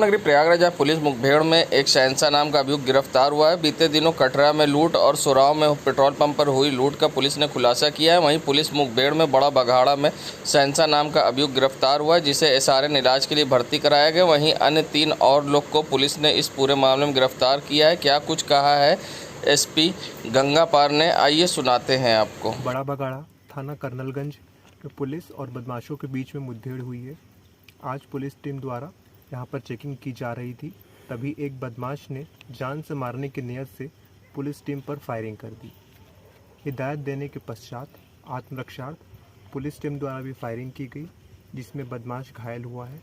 नगरी प्रयागराज पुलिस मुठभेड़ में एक शहंशाह नाम का अभियुक्त गिरफ्तार हुआ है। बीते दिनों कटरा में लूट और सोराव में पेट्रोल पंप पर हुई लूट का पुलिस ने खुलासा किया है। वहीं पुलिस मुठभेड़ में बड़ा बघाड़ा में शहंशाह नाम का अभियुक्त गिरफ्तार हुआ है, जिसे एसआरएन इलाज के लिए भर्ती कराया गया। वहीं अन्य 3 और लोग को पुलिस ने इस पूरे मामले में गिरफ्तार किया है। क्या कुछ कहा है एसपी गंगापार ने, आइए सुनाते हैं आपको। बड़ा बघाड़ा थाना कर्नलगंज में पुलिस और बदमाशों के बीच में मुठभेड़ हुई है। आज पुलिस टीम द्वारा यहां पर चेकिंग की जा रही थी, तभी एक बदमाश ने जान से मारने की नियत से पुलिस टीम पर फायरिंग कर दी। हिदायत देने के पश्चात आत्मरक्षार्थ पुलिस टीम द्वारा भी फायरिंग की गई, जिसमें बदमाश घायल हुआ है।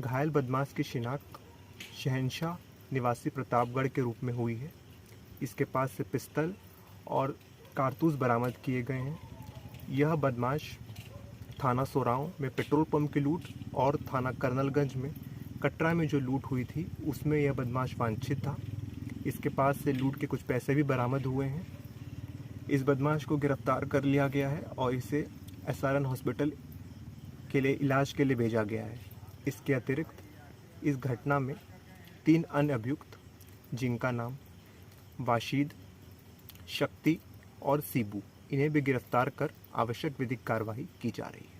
घायल बदमाश की शिनाख्त शहंशाह निवासी प्रतापगढ़ के रूप में हुई है। इसके पास से पिस्तल और कारतूस बरामद किए गए हैं। यह बदमाश थाना सोराव में पेट्रोल पंप की लूट और थाना कर्नलगंज में कटरा में जो लूट हुई थी उसमें यह बदमाश वांछित था। इसके पास से लूट के कुछ पैसे भी बरामद हुए हैं। इस बदमाश को गिरफ्तार कर लिया गया है और इसे एसआरएन हॉस्पिटल के लिए इलाज के लिए भेजा गया है। इसके अतिरिक्त इस घटना में 3 अन्य अभियुक्त, जिनका नाम वाशीद, शक्ति और सीबू, इन्हें भी गिरफ्तार कर आवश्यक विधिक कार्रवाई की जा रही है।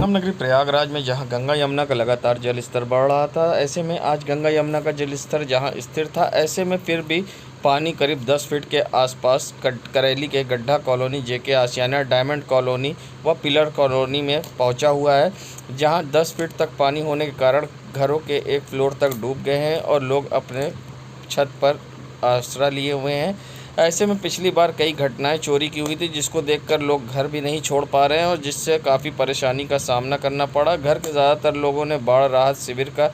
नगरी प्रयागराज में जहां गंगा यमुना का लगातार जल स्तर बढ़ रहा था, ऐसे में आज गंगा यमुना का जल स्तर जहां स्थिर था, ऐसे में फिर भी पानी करीब 10 फीट के आसपास करेली के गड्ढा कॉलोनी, जेके आशियाना, डायमंड कॉलोनी व पिलर कॉलोनी में पहुंचा हुआ है, जहां 10 फीट तक पानी होने के कारण घरों के 1 फ्लोर तक डूब गए हैं और लोग अपने छत पर आसरा लिए हुए हैं। ऐसे में पिछली बार कई घटनाएं चोरी की हुई थी, जिसको देखकर लोग घर भी नहीं छोड़ पा रहे हैं और जिससे काफ़ी परेशानी का सामना करना पड़ा। घर के ज़्यादातर लोगों ने बाढ़ राहत शिविर का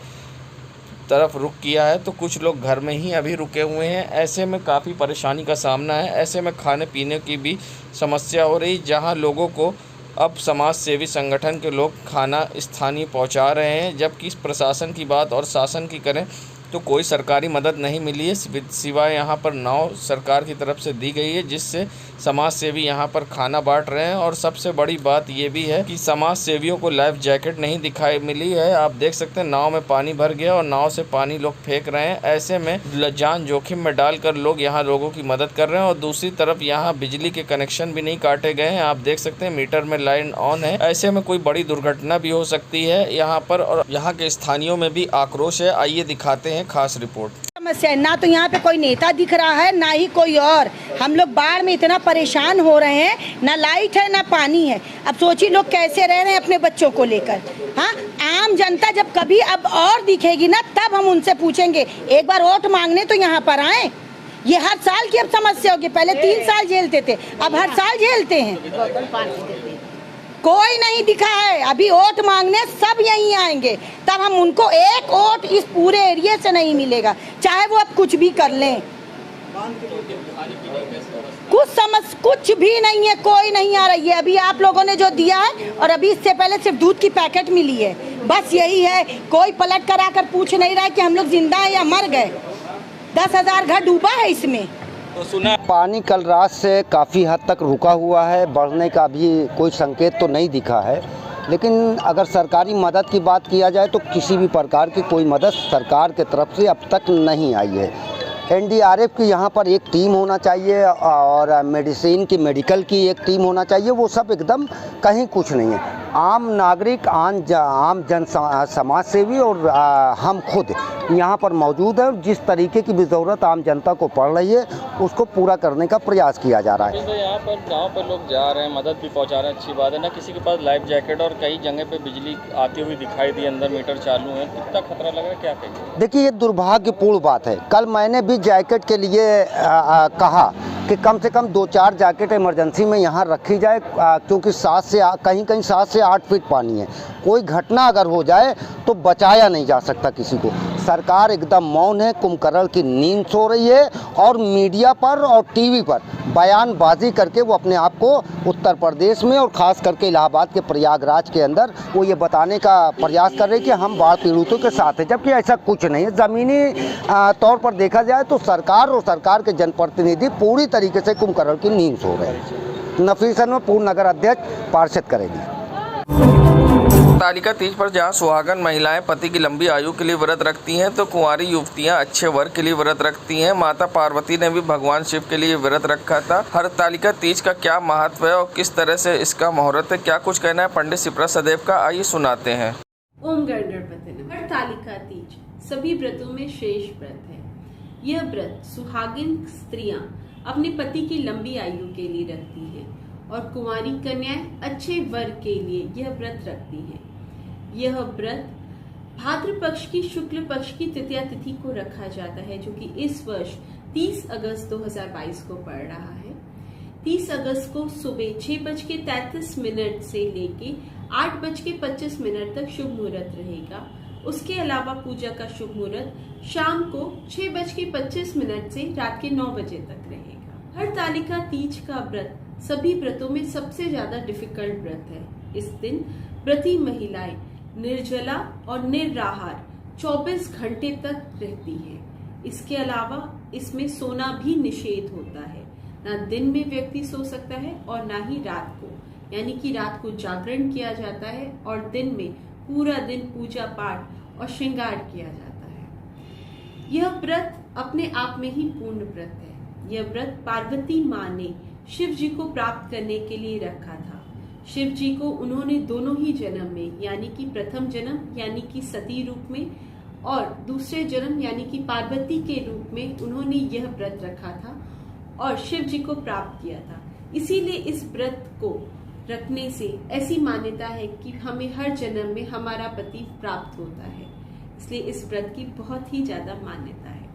तरफ रुख किया है, तो कुछ लोग घर में ही अभी रुके हुए हैं। ऐसे में काफ़ी परेशानी का सामना है। ऐसे में खाने पीने की भी समस्या हो रही, जहां लोगों को अब समाज सेवी संगठन के लोग खाना स्थानीय पहुंचा रहे हैं। जबकि प्रशासन की बात और शासन की करें तो कोई सरकारी मदद नहीं मिली है, सिवाय यहाँ पर नाव सरकार की तरफ से दी गई है, जिससे समाज सेवी यहाँ पर खाना बांट रहे हैं। और सबसे बड़ी बात ये भी है कि समाज सेवियों को लाइफ जैकेट नहीं दिखाई मिली है। आप देख सकते हैं नाव में पानी भर गया और नाव से पानी लोग फेंक रहे हैं। ऐसे में जान जोखिम में डालकर लोग यहाँ लोगों की मदद कर रहे हैं। और दूसरी तरफ यहाँ बिजली के कनेक्शन भी नहीं काटे गए हैं। आप देख सकते हैं मीटर में लाइन ऑन है। ऐसे में कोई बड़ी दुर्घटना भी हो सकती है यहाँ पर, और यहाँ के स्थानीयों में भी आक्रोश है। आइए दिखाते हैं खास रिपोर्ट। समस्या ना तो यहाँ पे कोई नेता दिख रहा है, ना ही कोई और। हम लोग बाढ़ में इतना परेशान हो रहे हैं, ना लाइट है ना पानी है। अब सोचिए लोग कैसे रह रहे हैं अपने बच्चों को लेकर। हाँ, आम जनता जब कभी अब और दिखेगी ना, तब हम उनसे पूछेंगे। एक बार वोट मांगने तो यहाँ पर आए। ये हर साल की अब समस्या होगी। पहले 3 साल झेलते थे, अब हर साल झेलते हैं। कोई नहीं दिखा है। अभी वोट मांगने सब यहीं आएंगे, तब हम उनको एक वोट इस पूरे एरिया से नहीं मिलेगा, चाहे वो अब कुछ भी कर लें। कुछ भी नहीं है, कोई नहीं आ रही है। अभी आप लोगों ने जो दिया है, और अभी इससे पहले सिर्फ दूध की पैकेट मिली है, बस यही है। कोई पलट कर आकर पूछ नहीं रहा है कि हम लोग जिंदा हैं या मर गए। 10,000 घर डूबा है इसमें। तो सुना पानी कल रात से काफ़ी हद तक रुका हुआ है, बढ़ने का भी कोई संकेत तो नहीं दिखा है। लेकिन अगर सरकारी मदद की बात किया जाए तो किसी भी प्रकार की कोई मदद सरकार के तरफ से अब तक नहीं आई है। एनडीआरएफ की यहाँ पर एक टीम होना चाहिए और मेडिसिन की, मेडिकल की एक टीम होना चाहिए, वो सब एकदम कहीं कुछ नहीं है। आम नागरिक, आम जन समाज सेवी और हम खुद यहाँ पर मौजूद हैं। जिस तरीके की भी ज़रूरत आम जनता को पड़ रही है, उसको पूरा करने का प्रयास किया जा रहा है। तो यहाँ पर गांव पर लोग जा रहे हैं, मदद भी पहुँचा रहे हैं, अच्छी बात है ना। किसी के पास लाइफ जैकेट, और कई जगह पे बिजली आती हुई दिखाई दी, अंदर मीटर चालू है। कितना खतरा लग रहा है, क्या कहेंगे? देखिए, ये दुर्भाग्यपूर्ण बात है। कल मैंने भी जैकेट के लिए कहा कि कम से कम 2-4 जैकेट इमरजेंसी में यहाँ रखी जाए, क्योंकि कहीं 7 से 8 फीट पानी है। कोई घटना अगर हो जाए तो बचाया नहीं जा सकता किसी को। सरकार एकदम मौन है, कुंभकर्ण की नींद सो रही है और मीडिया पर और टीवी पर बयानबाजी करके वो अपने आप को उत्तर प्रदेश में और ख़ास करके इलाहाबाद के प्रयागराज के अंदर वो ये बताने का प्रयास कर रहे हैं कि हम बाढ़ पीड़ितों के साथ हैं, जबकि ऐसा कुछ नहीं है। ज़मीनी तौर पर देखा जाए तो सरकार और सरकार के जनप्रतिनिधि पूरी तरीके से कुंभकर्ण की नींद सो रहे हैं। नफीस अहमद, पूर्ण नगर अध्यक्ष, पार्षद करेली। हरतालिका तीज पर जहां सुहागन महिलाएं पति की लंबी आयु के लिए व्रत रखती हैं, तो कुंवारी युवतियां अच्छे वर के लिए व्रत रखती हैं। माता पार्वती ने भी भगवान शिव के लिए व्रत रखा था। हरतालिका तीज का क्या महत्व है और किस तरह से इसका मुहूर्त है, क्या कुछ कहना है पंडित शिप्रा सदैव का, आइए सुनाते हैं। ओम गणपति नमः। हरतालिका तीज सभी व्रतों में श्रेष्ठ व्रत है। यह व्रत सुहागिन स्त्रियां अपने पति की लंबी आयु के लिए रखती हैं और कुंवारी कन्याएं अच्छे वर के लिए यह व्रत रखती हैं। यह व्रत भाद्र पक्ष की शुक्ल पक्ष की तृतीया तिथि को रखा जाता है, जो कि इस वर्ष 30 अगस्त 2022 को पड़ रहा है। 30 अगस्त को सुबह 6:33 से लेके 8:25 तक शुभ मुहूर्त रहेगा। उसके अलावा पूजा का शुभ मुहूर्त शाम को 6:25 से रात के 9 बजे तक रहेगा। हरतालिका तीज का व्रत सभी व्रतों में सबसे ज्यादा डिफिकल्ट व्रत है। इस दिन व्रती महिलाएं निर्जला और निराहार 24 घंटे तक रहती हैं। इसके अलावा इसमें सोना भी निषेध होता है। ना दिन में व्यक्ति सो सकता है और ना ही रात को, यानी कि रात को जागरण किया जाता है और दिन में पूरा दिन पूजा पाठ और श्रृंगार किया जाता है। यह व्रत अपने आप में ही पूर्ण व्रत है। यह व्रत पार्वती माँ ने शिव जी को प्राप्त करने के लिए रखा था। शिव जी को उन्होंने दोनों ही जन्म में, यानी कि प्रथम जन्म यानी कि सती रूप में और दूसरे जन्म यानी कि पार्वती के रूप में उन्होंने यह व्रत रखा था और शिव जी को प्राप्त किया था। इसीलिए इस व्रत को रखने से ऐसी मान्यता है कि हमें हर जन्म में हमारा पति प्राप्त होता है। इसलिए इस व्रत की बहुत ही ज्यादा मान्यता है।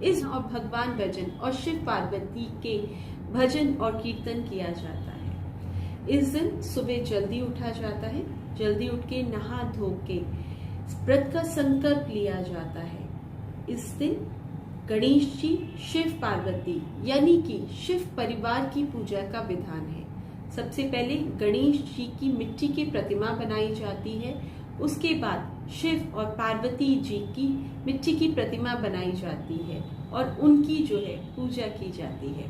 इस और भगवान भजन और शिव पार्वती के भजन और कीर्तन किया जाता है। इस दिन सुबह जल्दी उठा जाता है। जल्दी उठ के नहा धो के व्रत का संकल्प लिया जाता है। इस दिन गणेश जी, शिव पार्वती यानी कि शिव परिवार की पूजा का विधान है। सबसे पहले गणेश जी की मिट्टी की प्रतिमा बनाई जाती है। उसके बाद शिव और पार्वती जी की मिट्टी की प्रतिमा बनाई जाती है और उनकी जो है पूजा की जाती है।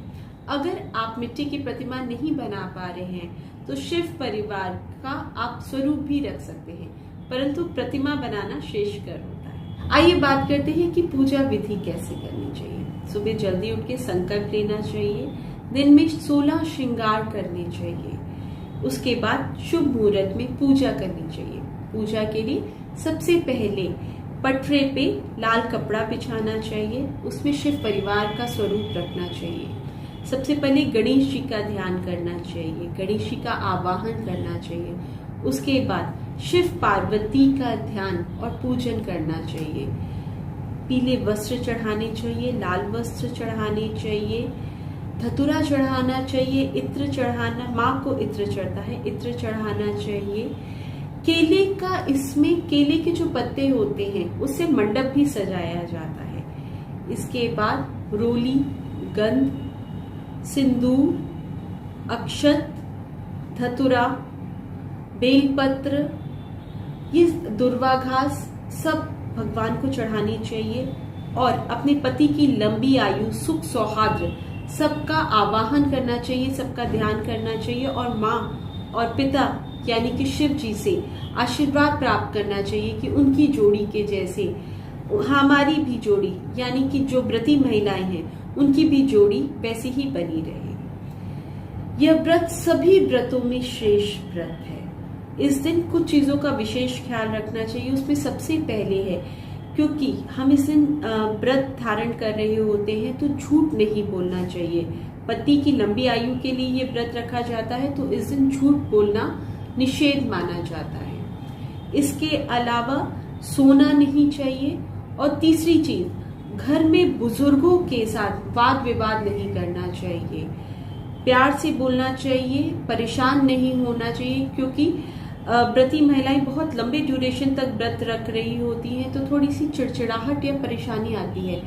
अगर आप मिट्टी की प्रतिमा नहीं बना पा रहे हैं तो शिव परिवार का आप स्वरूप भी रख सकते हैं, परंतु प्रतिमा बनाना श्रेष्ठकर होता है। आइए बात करते हैं कि पूजा विधि कैसे करनी चाहिए। सुबह जल्दी उठ के संकल्प लेना चाहिए। दिन में 16 श्रृंगार करने चाहिए। उसके बाद शुभ मुहूर्त में पूजा करनी चाहिए। पूजा के लिए सबसे पहले पटरे पे लाल कपड़ा बिछाना चाहिए। उसमें शिव परिवार का स्वरूप रखना चाहिए। सबसे पहले गणेश जी का ध्यान करना चाहिए, गणेश जी का आवाहन करना चाहिए। उसके बाद शिव पार्वती का ध्यान और पूजन करना चाहिए। पीले वस्त्र चढ़ाने चाहिए, लाल वस्त्र चढ़ाने चाहिए, धतूरा चढ़ाना चाहिए, इत्र चढ़ाना, माँ को इत्र चढ़ता है, इत्र चढ़ाना चाहिए। केले का, इसमें केले के जो पत्ते होते हैं उससे मंडप भी सजाया जाता है। इसके बाद रोली, गंध, सिंदूर, अक्षत, धतुरा, बेलपत्र, ये दुर्वा घास सब भगवान को चढ़ानी चाहिए और अपने पति की लंबी आयु, सुख, सौहार्द सबका आवाहन करना चाहिए, सबका ध्यान करना चाहिए और माँ और पिता यानी कि शिव जी से आशीर्वाद प्राप्त करना चाहिए कि उनकी जोड़ी के जैसे हमारी भी जोड़ी यानी कि जो व्रती महिलाएं हैं उनकी भी जोड़ी वैसी ही बनी रहे। यह व्रत सभी व्रतों में श्रेष्ठ व्रत है। इस दिन कुछ चीजों का विशेष ख्याल रखना चाहिए। उसमें सबसे पहले है, क्योंकि हम इस दिन व्रत धारण कर रहे होते हैं तो झूठ नहीं बोलना चाहिए। पति की लंबी आयु के लिए ये व्रत रखा जाता है तो इस दिन झूठ बोलना निषेध माना जाता है। इसके अलावा सोना नहीं चाहिए और तीसरी चीज, घर में बुजुर्गों के साथ वाद विवाद नहीं करना चाहिए। प्यार से बोलना चाहिए, परेशान नहीं होना चाहिए, क्योंकि व्रती महिलाएं बहुत लंबे ड्यूरेशन तक व्रत रख रही होती हैं तो थोड़ी सी चिड़चिड़ाहट या परेशानी आती है,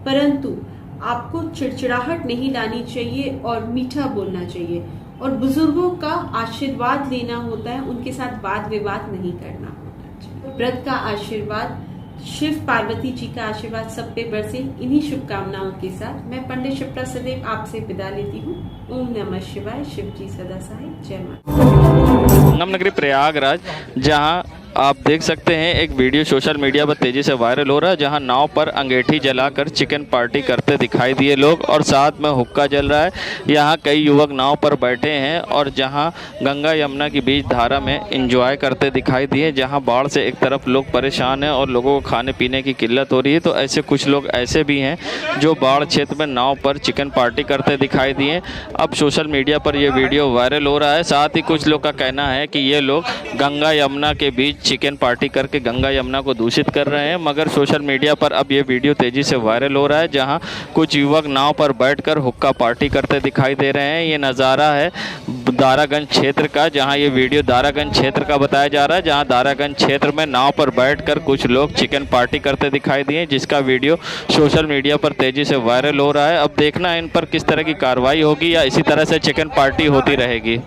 परंतु आपको चिड़चिड़ाहट नहीं लानी चाहिए और मीठा बोलना चाहिए और बुजुर्गों का आशीर्वाद लेना होता है, उनके साथ वाद विवाद नहीं करना होता चाहिए। व्रत का आशीर्वाद, शिव पार्वती जी का आशीर्वाद सब पे बरसे। इन्हीं शुभकामनाओं के साथ मैं पंडित शिप्रा सदैव आपसे विदा लेती हूँ। ओम नमः शिवाय। शिव जी सदा सहाय। जय माता। संगम नगरी प्रयागराज, जहां आप देख सकते हैं एक वीडियो सोशल मीडिया पर तेज़ी से वायरल हो रहा है, जहां नाव पर अंगीठी जलाकर चिकन पार्टी करते दिखाई दिए लोग और साथ में हुक्का जल रहा है। यहां कई युवक नाव पर बैठे हैं और जहां गंगा यमुना की बीच धारा में एंजॉय करते दिखाई दिए। जहां बाढ़ से एक तरफ लोग परेशान हैं और लोगों को खाने पीने की किल्लत हो रही है, तो ऐसे कुछ लोग ऐसे भी हैं जो बाढ़ क्षेत्र में नाव पर चिकन पार्टी करते दिखाई दिए। अब सोशल मीडिया पर यह वीडियो वायरल हो रहा है। साथ ही कुछ लोग का कहना है कि ये लोग गंगा यमुना के बीच चिकन पार्टी करके गंगा यमुना को दूषित कर रहे हैं। मगर सोशल मीडिया पर अब ये वीडियो तेज़ी से वायरल हो रहा है, जहां कुछ युवक नाव पर बैठकर हुक्का पार्टी करते दिखाई दे रहे हैं। ये नज़ारा है दारागंज क्षेत्र का, जहां ये वीडियो दारागंज क्षेत्र का बताया जा रहा है, जहां दारागंज क्षेत्र में नाव पर बैठकर कुछ लोग चिकन पार्टी करते दिखाई दिए, जिसका वीडियो सोशल मीडिया पर तेज़ी से वायरल हो रहा है। अब देखना है इन पर किस तरह की कार्रवाई होगी या इसी तरह से चिकन पार्टी होती रहेगी।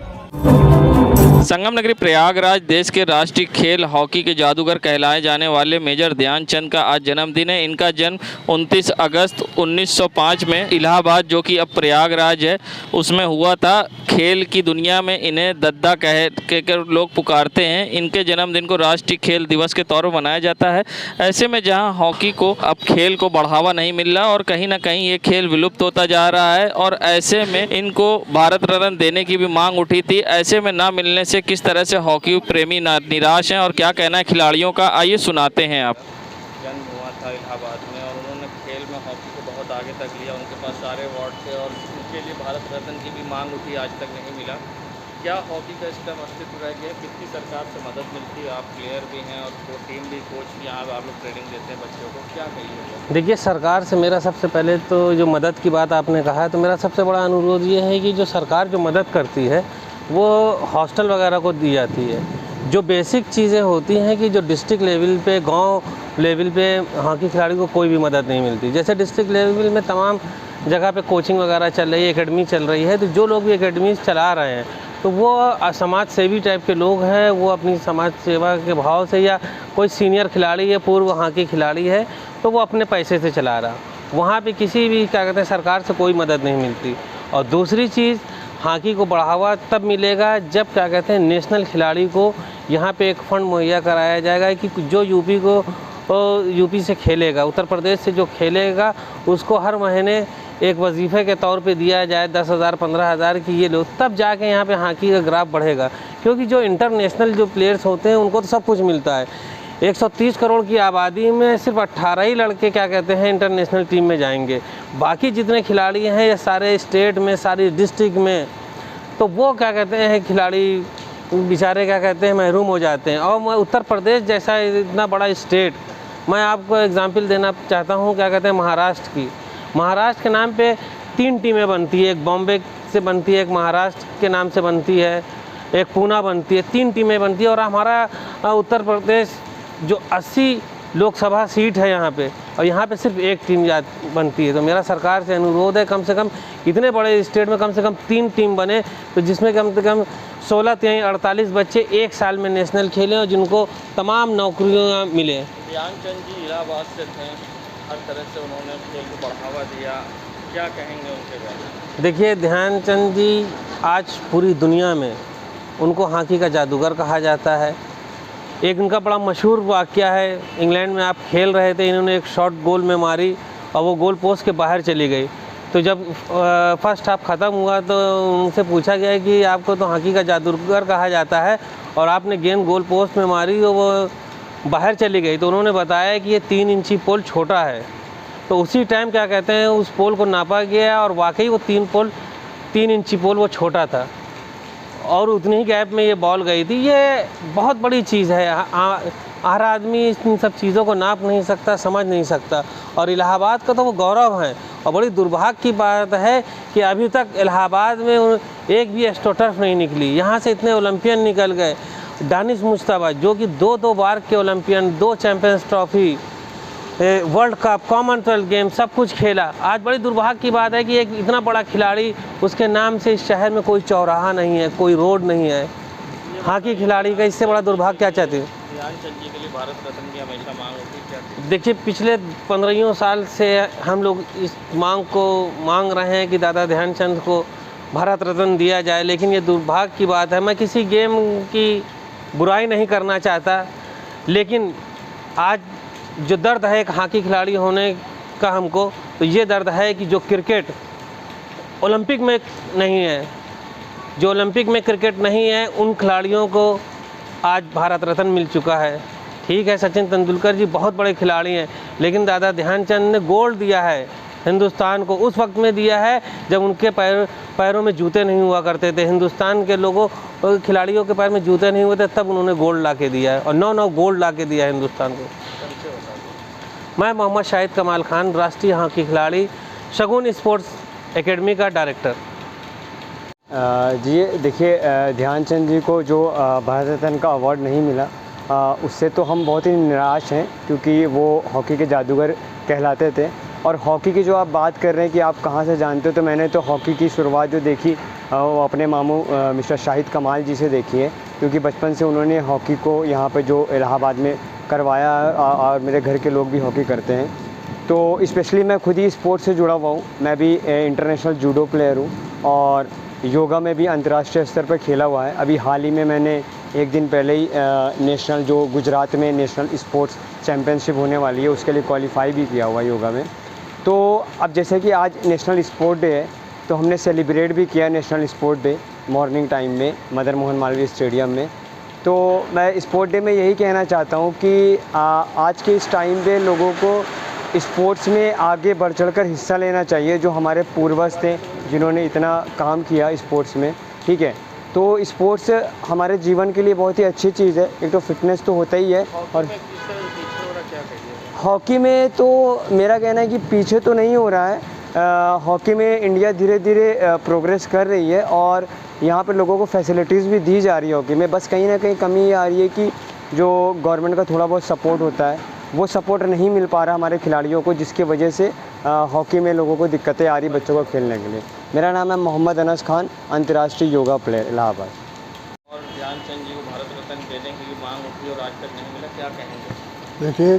संगम नगरी प्रयागराज देश के राष्ट्रीय खेल हॉकी के जादूगर कहलाए जाने वाले मेजर ध्यानचंद का आज जन्मदिन है। इनका जन्म 29 अगस्त 1905 में इलाहाबाद, जो कि अब प्रयागराज है, उसमें हुआ था। खेल की दुनिया में इन्हें दद्दा कहकर लोग पुकारते हैं। इनके जन्मदिन को राष्ट्रीय खेल दिवस के तौर पर मनाया जाता है। ऐसे में जहां हॉकी को अब खेल को बढ़ावा नहीं मिल रहा और कहीं ना कहीं ये खेल विलुप्त होता जा रहा है, और ऐसे में इनको भारत रत्न देने की भी मांग उठी थी। ऐसे में ना मिलने से किस तरह से हॉकी प्रेमी निराश हैं और क्या कहना है खिलाड़ियों का, आइए सुनाते हैं आप। जन्म हुआ था इलाहाबाद में और उन्होंने खेल में हॉकी को बहुत आगे तक लिया। उनके पास सारे अवार्ड थे और उनके लिए भारत रत्न की भी मांग उठी, आज तक नहीं मिला। क्या हॉकी का इसका अस्तित्व रह गया? कितनी सरकार से मदद मिलती है? आप प्लेयर भी हैं और टीम भी, कोच भी, यहाँ आप लोग ट्रेनिंग देते हैं बच्चों को, क्या कहिए? देखिए, सरकार से मेरा सबसे पहले तो जो मदद की बात आपने कहा है, तो मेरा सबसे बड़ा अनुरोध ये है कि जो सरकार जो मदद करती है वो हॉस्टल वगैरह को दी जाती है। जो बेसिक चीज़ें होती हैं कि जो डिस्ट्रिक्ट लेवल पे, गांव लेवल पे हॉकी खिलाड़ी को कोई भी मदद नहीं मिलती। जैसे डिस्ट्रिक्ट लेवल में तमाम जगह पे कोचिंग वगैरह चल रही है, एकेडमी चल रही है, तो जो लोग भी एकेडमी चला रहे हैं तो वो समाज सेवी टाइप के लोग हैं। वो अपनी समाज सेवा के भाव से, या कोई सीनियर खिलाड़ी है, पूर्व हॉकी खिलाड़ी है, तो वो अपने पैसे से चला रहा। वहाँ पे किसी भी क्या कहते हैं सरकार से कोई मदद नहीं मिलती। और दूसरी चीज़, हॉकी को बढ़ावा तब मिलेगा जब क्या कहते हैं नेशनल खिलाड़ी को यहाँ पे एक फ़ंड मुहैया कराया जाएगा कि जो यूपी से खेलेगा, उत्तर प्रदेश से जो खेलेगा, उसको हर महीने एक वजीफ़े के तौर पे दिया जाए 10,000 15,000 की ये लोग, तब जाके यहाँ पे हॉकी का ग्राफ बढ़ेगा। क्योंकि जो इंटरनेशनल जो प्लेयर्स होते हैं उनको तो सब कुछ मिलता है। 130 करोड़ की आबादी में सिर्फ 18 ही लड़के क्या कहते हैं इंटरनेशनल टीम में जाएंगे। बाकी जितने खिलाड़ी हैं ये सारे स्टेट में, सारी डिस्ट्रिक्ट में, तो वो क्या कहते हैं खिलाड़ी बेचारे क्या कहते हैं महरूम हो जाते हैं। और मैं उत्तर प्रदेश जैसा इतना बड़ा स्टेट, मैं आपको एग्जांपल देना चाहता हूँ, क्या कहते हैं महाराष्ट्र की। महाराष्ट्र के नाम पे 3 टीमें बनती है, एक बॉम्बे से बनती है, एक महाराष्ट्र के नाम से बनती है, एक पूना बनती है, 3 टीमें बनती है। और हमारा उत्तर प्रदेश जो 80 लोकसभा सीट है यहाँ पे, और यहाँ पे सिर्फ एक टीम बनती है। तो मेरा सरकार से अनुरोध है कम से कम इतने बड़े स्टेट में कम से कम 3 टीम बने, तो जिसमें कम से कम 16-48 बच्चे एक साल में नेशनल खेलें और जिनको तमाम नौकरियाँ मिले। ध्यानचंद जी इलाहाबाद से थे, हर तरह से उन्होंने खेल को बढ़ावा दिया, क्या कहेंगे उनके बारे में? देखिए, ध्यानचंद जी आज पूरी दुनिया में उनको हॉकी का जादूगर कहा जाता है। एक उनका बड़ा मशहूर वाक़या है, इंग्लैंड में आप खेल रहे थे, इन्होंने एक शॉट गोल में मारी और वो गोल पोस्ट के बाहर चली गई। तो जब फर्स्ट हाफ ख़त्म हुआ तो उनसे पूछा गया कि आपको तो हॉकी का जादूगर कहा जाता है और आपने गेंद गोल पोस्ट में मारी और वो बाहर चली गई। तो उन्होंने बताया कि ये 3 इंची पोल छोटा है। तो उसी टाइम क्या कहते हैं उस पोल को नापा गया और वाकई वो 3 इंची पोल वो छोटा था और उतनी ही गैप में ये बॉल गई थी। ये बहुत बड़ी चीज़ है, हर आदमी इन सब चीज़ों को नाप नहीं सकता, समझ नहीं सकता। और इलाहाबाद का तो वो गौरव है। और बड़ी दुर्भाग्य की बात है कि अभी तक इलाहाबाद में एक भी एस्ट्रोटर्फ नहीं निकली। यहाँ से इतने ओलंपियन निकल गए। दानिश मुश्ताबा जो कि 2 बार के Olympian, 2 champions trophy, world cup, Commonwealth game सब कुछ खेला। आज बड़ी दुर्भाग्य की बात है कि एक इतना बड़ा खिलाड़ी, उसके नाम से इस शहर में कोई चौराहा नहीं है, कोई रोड नहीं है। हॉकी खिलाड़ी का इससे बड़ा दुर्भाग्य क्या चाहते हैं? ध्यानचंद जी के लिए भारत रत्न की हमेशा मांग होती है। देखिए, पिछले 15 साल से हम लोग इस मांग को मांग रहे हैं कि दादा ध्यानचंद को भारत रत्न दिया जाए, लेकिन ये दुर्भाग्य की बात है। मैं किसी गेम की बुराई नहीं करना चाहता, लेकिन आज जो दर्द है एक हॉकी खिलाड़ी होने का हमको, तो ये दर्द है कि जो क्रिकेट ओलंपिक में नहीं है, जो ओलंपिक में क्रिकेट नहीं है, उन खिलाड़ियों को आज भारत रत्न मिल चुका है। ठीक है, सचिन तेंदुलकर जी बहुत बड़े खिलाड़ी हैं, लेकिन दादा ध्यानचंद ने गोल्ड दिया है हिंदुस्तान को, उस वक्त में दिया है जब उनके पैरों में जूते नहीं हुआ करते थे। हिंदुस्तान के लोगों खिलाड़ियों के पैर में जूते नहीं हुए थे, तब उन्होंने गोल्ड ला के दिया है, और 9 गोल्ड ला के दिया है हिंदुस्तान को। मैं मोहम्मद शाहिद कमाल खान, राष्ट्रीय हॉकी खिलाड़ी, शगुन स्पोर्ट्स एकेडमी का डायरेक्टर। जी देखिए, ध्यानचंद जी को जो भारत रत्न का अवार्ड नहीं मिला, उससे तो हम बहुत ही निराश हैं, क्योंकि वो हॉकी के जादूगर कहलाते थे। और हॉकी की जो आप बात कर रहे हैं कि आप कहाँ से जानते हो, तो मैंने तो हॉकी की शुरुआत जो देखी वो अपने मामू मिस्टर शाहिद कमाल जी से देखी है, क्योंकि बचपन से उन्होंने हॉकी को यहाँ पे जो इलाहाबाद में करवाया, और मेरे घर के लोग भी हॉकी करते हैं। तो स्पेशली मैं खुद ही स्पोर्ट्स से जुड़ा हुआ हूँ। मैं भी इंटरनेशनल जूडो प्लेयर हूँ, और योगा में भी अंतर्राष्ट्रीय स्तर पर खेला हुआ है। अभी हाल ही में मैंने एक दिन पहले ही नेशनल, जो गुजरात में नेशनल स्पोर्ट्स चैम्पियनशिप होने वाली है, उसके लिए क्वालिफाई भी किया हुआ योगा में। तो अब जैसे कि आज नेशनल स्पोर्ट डे है, तो हमने सेलिब्रेट भी किया national sport day morning time में मदर मोहन मालवीय स्टेडियम में। तो मैं स्पोर्ट डे में यही कहना चाहता हूँ कि आज के इस टाइम पे लोगों को स्पोर्ट्स में आगे बढ़ चढ़कर हिस्सा लेना चाहिए, जो हमारे पूर्वज थे जिन्होंने इतना काम किया स्पोर्ट्स में। ठीक है, तो स्पोर्ट्स हमारे जीवन के लिए बहुत ही अच्छी चीज़ है। एक तो फिटनेस तो होता ही है, और हॉकी में तो मेरा कहना है कि पीछे तो नहीं हो रहा है। हॉकी में इंडिया धीरे धीरे प्रोग्रेस कर रही है, और यहाँ पर लोगों को फैसिलिटीज़ भी दी जा रही है हॉकी में। बस कहीं ना कहीं कमी ये आ रही है कि जो गवर्नमेंट का थोड़ा बहुत सपोर्ट होता है, वो सपोर्ट नहीं मिल पा रहा हमारे खिलाड़ियों को, जिसकी वजह से हॉकी में लोगों को दिक्कतें आ रही बच्चों को खेलने के लिए। मेरा नाम है मोहम्मद अनस खान, अंतर्राष्ट्रीय योगा प्लेयर, इलाहाबाद। और ध्यानचंद जी को भारत रत्न देने की मांग उठी और आज तक नहीं मिला, क्या कहेंगे? देखिए,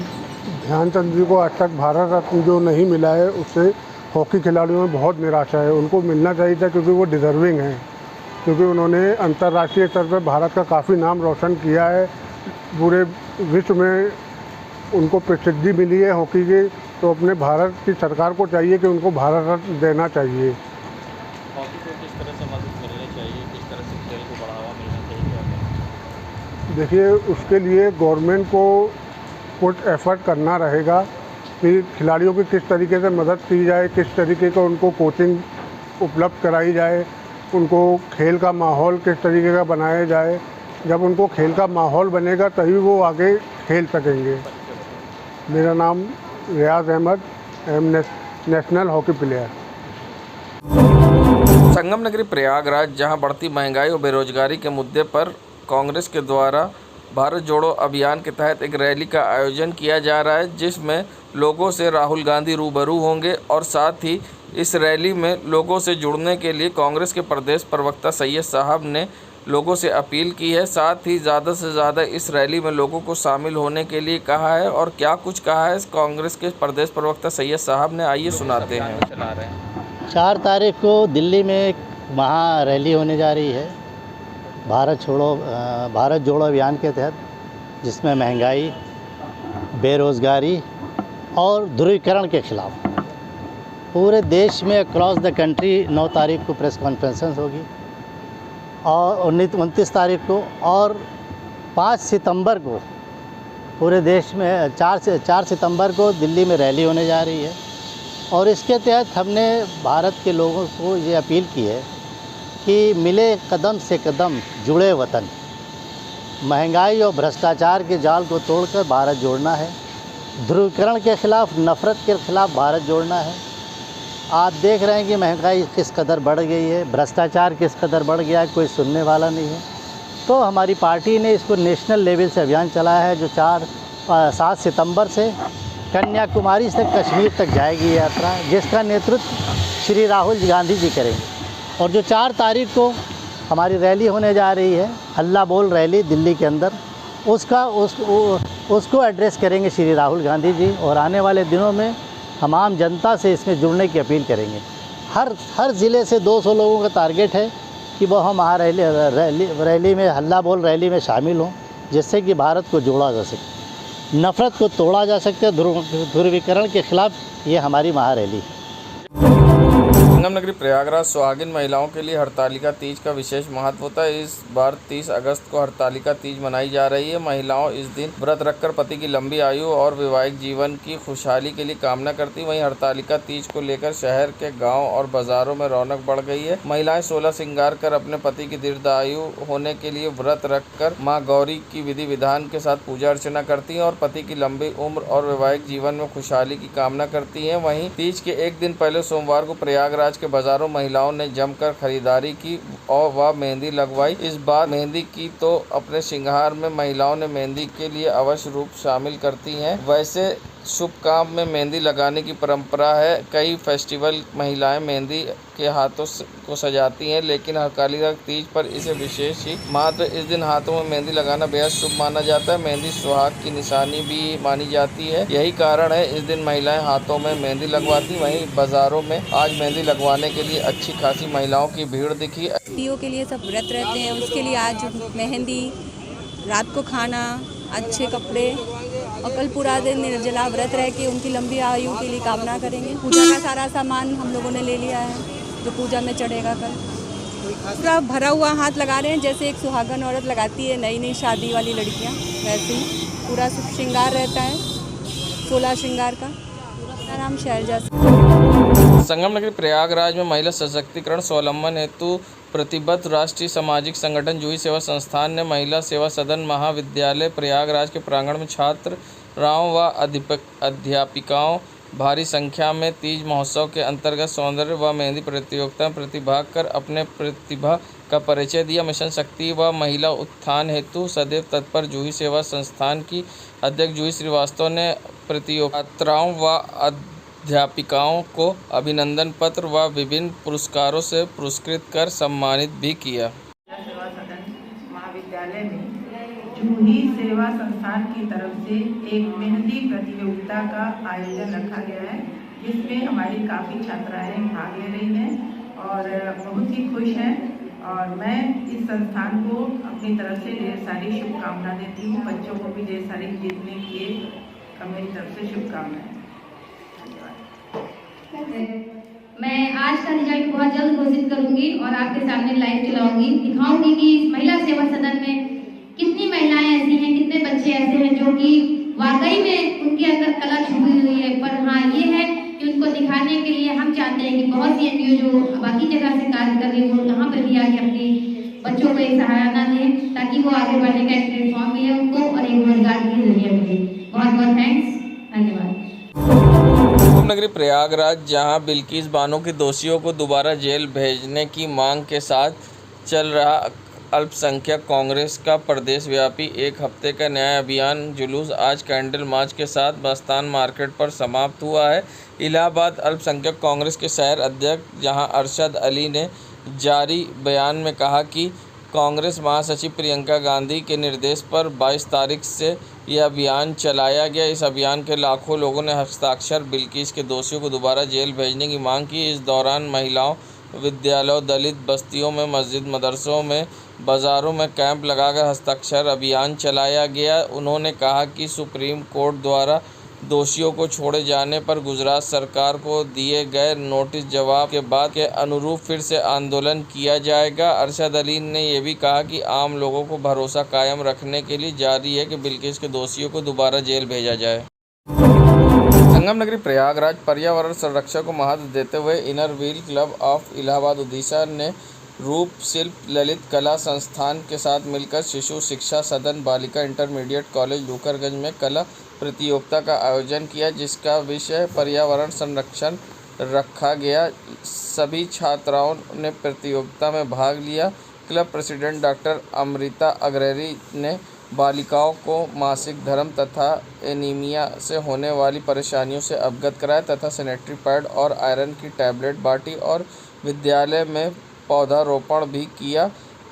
ध्यानचंद जी को आज तक भारत रत्न जो नहीं मिला है, उससे हॉकी खिलाड़ियों में बहुत निराशा है। उनको मिलना चाहिए था, क्योंकि वो डिज़र्विंग हैं, क्योंकि उन्होंने अंतर्राष्ट्रीय स्तर पर भारत का काफ़ी नाम रोशन किया है। पूरे विश्व में उनको प्रसिद्धि मिली है हॉकी की, तो अपने भारत की सरकार को चाहिए कि उनको भारत रत्न देना चाहिए। हॉकी को किस तरह से मदद मिलनी चाहिए, किस तरह से खेल को बढ़ावा मिलना चाहिए? देखिए, उसके लिए गवर्नमेंट को कुछ एफर्ट करना रहेगा कि खिलाड़ियों की किस तरीके से मदद की जाए, किस तरीके का उनको कोचिंग उपलब्ध कराई जाए, उनको खेल का माहौल किस तरीके का बनाया जाए। जब उनको खेल का माहौल बनेगा तभी वो आगे खेल सकेंगे। मेरा नाम रियाज अहमद, नेशनल हॉकी प्लेयर। संगम नगरी प्रयागराज, जहां बढ़ती महंगाई और बेरोजगारी के मुद्दे पर कांग्रेस के द्वारा भारत जोड़ो अभियान के तहत एक रैली का आयोजन किया जा रहा है, जिसमें लोगों से राहुल गांधी रूबरू होंगे, और साथ ही इस रैली में लोगों से जुड़ने के लिए कांग्रेस के प्रदेश प्रवक्ता सैयद साहब ने लोगों से अपील की है। साथ ही ज़्यादा से ज़्यादा इस रैली में लोगों को शामिल होने के लिए कहा है, और क्या कुछ कहा है कांग्रेस के प्रदेश प्रवक्ता सैयद साहब ने, आइए सुनाते हैं। 4 तारीख को दिल्ली में एक महा रैली होने जा रही है भारत जोड़ो अभियान के तहत, जिसमें महंगाई, बेरोज़गारी और ध्रुवीकरण के खिलाफ पूरे देश में अक्रॉस द कंट्री 9 तारीख को प्रेस कॉन्फ्रेंस होगी, और 29 तारीख को, और 5 सितंबर को पूरे देश में 4 सितंबर को दिल्ली में रैली होने जा रही है। और इसके तहत हमने भारत के लोगों को ये अपील की है कि मिले कदम से कदम जुड़े वतन, महंगाई और भ्रष्टाचार के जाल को तोड़कर भारत जोड़ना है, ध्रुवीकरण के खिलाफ, नफ़रत के खिलाफ भारत जोड़ना है। आप देख रहे हैं कि महंगाई किस कदर बढ़ गई है, भ्रष्टाचार किस कदर बढ़ गया है, कोई सुनने वाला नहीं है। तो हमारी पार्टी ने इसको नेशनल लेवल से अभियान चलाया है, जो 7 सितंबर से कन्याकुमारी से कश्मीर तक जाएगी यात्रा, जिसका नेतृत्व श्री राहुल गांधी जी करेंगे। और जो 4 तारीख को हमारी रैली होने जा रही है, हल्ला बोल रैली दिल्ली के अंदर, उसको एड्रेस करेंगे श्री राहुल गांधी जी, और आने वाले दिनों में तमाम जनता से इसमें जुड़ने की अपील करेंगे। हर ज़िले से 200 लोगों का टारगेट है कि वो हम वहाँ रैली में हल्ला बोल रैली में शामिल हों, जिससे कि भारत को जोड़ा जा सके, नफ़रत को तोड़ा जा सकता है। ध्रुवीकरण के खिलाफ ये हमारी महारैली है। संगम नगरी प्रयागराज सुहागिन महिलाओं के लिए हरतालिका तीज का विशेष महत्व होता है। इस बार 30 अगस्त को हरतालिका तीज मनाई जा रही है। महिलाओं इस दिन व्रत रखकर पति की लंबी आयु और वैवाहिक जीवन की खुशहाली के लिए कामना करती। वहीं हरतालिका तीज को लेकर शहर के गांव और बाजारों में रौनक बढ़ गई है। महिलाएं 16 श्रृंगार कर अपने पति की दीर्घायु होने के लिए व्रत रखकर माँ गौरी की विधि विधान के साथ पूजा अर्चना करती हैं और पति की लंबी उम्र और वैवाहिक जीवन में खुशहाली की कामना करती हैं। वहीं तीज के एक दिन पहले सोमवार को प्रयागराज के बाजारों महिलाओं ने जमकर खरीदारी की और वह मेहंदी लगवाई। इस बार मेहंदी की तो अपने श्रृंगार में महिलाओं ने मेहंदी के लिए अवश्य रूप शामिल करती हैं। वैसे शुभ काम में मेहंदी लगाने की परंपरा है। कई फेस्टिवल महिलाएं मेहंदी के हाथों को सजाती हैं, लेकिन हरतालिका तीज पर इसे विशेष ही मात्र इस दिन हाथों में मेहंदी लगाना बेहद शुभ माना जाता है। मेहंदी सुहाग की निशानी भी मानी जाती है। यही कारण है इस दिन महिलाएं हाथों में मेहंदी लगवाती। वहीं बाजारों में आज मेहंदी लगवाने के लिए अच्छी खासी महिलाओं की भीड़ दिखी। स्त्रियों के लिए सब व्रत रहते हैं, उसके लिए आज मेहंदी, रात को खाना, अच्छे कपड़े और कल पूरा दिन निर्जला व्रत रह के उनकी लंबी आयु के लिए कामना करेंगे। पूजा का सारा सामान हम लोगों ने ले लिया है जो पूजा में चढ़ेगा कल। पूरा भरा हुआ हाथ लगा रहे हैं, जैसे एक सुहागन औरत लगाती है नई शादी वाली लड़कियां, वैसे ही पूरा श्रृंगार रहता है 16 श्रृंगार का। मेरा नाम शैलजा। संगम नगरी प्रयागराज में महिला सशक्तिकरण स्वावलंबन हेतु प्रतिबद्ध राष्ट्रीय सामाजिक संगठन जूही सेवा संस्थान ने महिला सेवा सदन महाविद्यालय प्रयागराज के प्रांगण में छात्राओं व अध्यापिकाओं भारी संख्या में तीज महोत्सव के अंतर्गत सौंदर्य व मेहंदी प्रतियोगिता में प्रतिभाग कर अपने प्रतिभा का परिचय दिया। मिशन शक्ति व महिला उत्थान हेतु सदैव तत्पर जूही सेवा संस्थान की अध्यक्ष जूही श्रीवास्तव ने प्रतियोगिताओं व अध्यापिकाओं को अभिनंदन पत्र व विभिन्न पुरस्कारों से पुरस्कृत कर सम्मानित भी किया। सेवा सदन महाविद्यालय में जूही सेवा संस्थान की तरफ से एक मेहंदी प्रतियोगिता का आयोजन रखा गया है, जिसमें हमारी काफ़ी छात्राएं भाग ले रही हैं और बहुत ही खुश हैं। और मैं इस संस्थान को अपनी तरफ से ढेर सारी शुभकामना देती हूँ। बच्चों को भी ढेर सारी जीतने की मेरी तरफ से शुभकामनाएं। मैं आज का रिजल्ट बहुत जल्द घोषित करूंगी और आपके सामने लाइव चलाऊंगी, दिखाऊंगी कि इस महिला सेवा सदन में कितनी महिलाएं ऐसी हैं, कितने बच्चे ऐसे हैं जो कि वाकई में उनके अंदर कला छुपी हुई है। पर हाँ, ये है कि उनको दिखाने के लिए हम चाहते हैं कि बहुत सी एनजीओ जो बाकी जगह से कार्य कर रही है वो यहाँ पर भी आके अपने बच्चों को एक सहायता दें ताकि वो आगे बढ़ने का एक प्लेटफॉर्म मिले उनको और एक रोजगार के जरिए मिले। बहुत बहुत थैंक्स, धन्यवाद। नगरी प्रयागराज जहां बिल्किस बानो के दोषियों को दोबारा जेल भेजने की मांग के साथ चल रहा अल्पसंख्यक कांग्रेस का प्रदेश व्यापी एक हफ्ते का न्याय अभियान जुलूस आज कैंडल मार्च के साथ मस्तान मार्केट पर समाप्त हुआ है। इलाहाबाद अल्पसंख्यक कांग्रेस के शहर अध्यक्ष जहां अरशद अली ने जारी बयान में कहा कि कांग्रेस महासचिव प्रियंका गांधी के निर्देश पर 22 तारीख से यह अभियान चलाया गया। इस अभियान के लाखों लोगों ने हस्ताक्षर बिल्किस के दोषियों को दोबारा जेल भेजने की मांग की। इस दौरान महिलाओं, विद्यालयों, दलित बस्तियों में, मस्जिद, मदरसों में, बाज़ारों में कैंप लगाकर हस्ताक्षर अभियान चलाया गया। उन्होंने कहा कि सुप्रीम कोर्ट द्वारा दोषियों को छोड़े जाने पर गुजरात सरकार को दिए गए नोटिस जवाब के बाद के अनुरूप फिर से आंदोलन किया जाएगा। अरशद अली ने यह भी कहा कि आम लोगों को भरोसा कायम रखने के लिए जारी है कि बिल्किस के दोषियों को दोबारा जेल भेजा जाए। संगम नगरी प्रयागराज पर्यावरण संरक्षण को महत्व देते हुए inner wheel club of Allahabad Orissa ने रूप शिल्प ललित कला संस्थान के साथ मिलकर शिशु शिक्षा सदन बालिका इंटरमीडिएट कॉलेज लूकरगंज में कला प्रतियोगिता का आयोजन किया, जिसका विषय पर्यावरण संरक्षण रखा गया। सभी छात्राओं ने प्रतियोगिता में भाग लिया। Club president doctor Amrita Agrahari ने बालिकाओं को मासिक धर्म तथा एनीमिया से होने वाली परेशानियों से अवगत कराया तथा सैनिटरी पैड और आयरन की टैबलेट बांटी और विद्यालय में पौधारोपण भी किया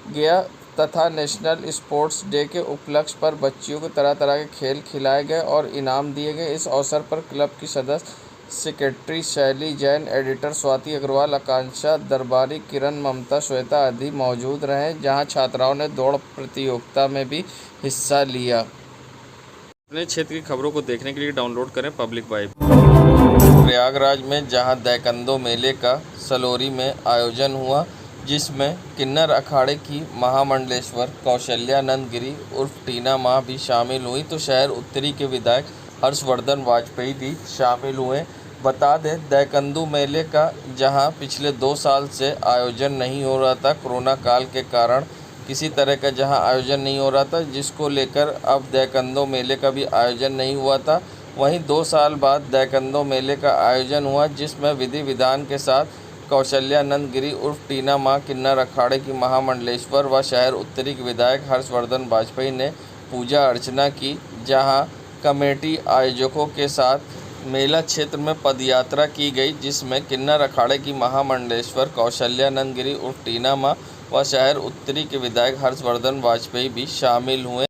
गया तथा नेशनल स्पोर्ट्स डे के उपलक्ष्य पर बच्चियों को तरह तरह के खेल खिलाए गए और इनाम दिए गए। इस अवसर पर क्लब की सदस्य सेक्रेटरी शैली जैन, एडिटर स्वाति अग्रवाल, आकांक्षा दरबारी, किरण, ममता, श्वेता आदि मौजूद रहे, जहां छात्राओं ने दौड़ प्रतियोगिता में भी हिस्सा लिया। अपने क्षेत्र की खबरों को देखने के लिए डाउनलोड करें पब्लिक वाइब। प्रयागराज में जहां दैकंदो मेले का सलोरी में आयोजन हुआ, जिसमें किन्नर अखाड़े की महामंडलेश्वर कौशल्यानंद गिरी उर्फ टीना माँ भी शामिल हुई, तो शहर उत्तरी के विधायक हर्षवर्धन वाजपेयी भी शामिल हुए। बता दें, दैकंदो मेले का जहां पिछले 2 साल से आयोजन नहीं हो रहा था, कोरोना काल के कारण किसी तरह का जहां आयोजन नहीं हो रहा था, जिसको लेकर अब दैकंदो मेले का भी आयोजन नहीं हुआ था। वहीं 2 साल बाद दैकंदो मेले का आयोजन हुआ, जिसमें विधि विधान के साथ कौशल्यानंद गिरी उर्फ टीना माँ किन्नर अखाड़े की महामंडलेश्वर व शहर उत्तरी के विधायक हर्षवर्धन वाजपेयी ने पूजा अर्चना की, जहां कमेटी आयोजकों के साथ मेला क्षेत्र में पदयात्रा की गई, जिसमें किन्नर अखाड़े की महामंडलेश्वर कौशल्यानंद गिरी उर्फ टीना माँ व शहर उत्तरी के विधायक हर्षवर्धन वाजपेयी भी शामिल हुए।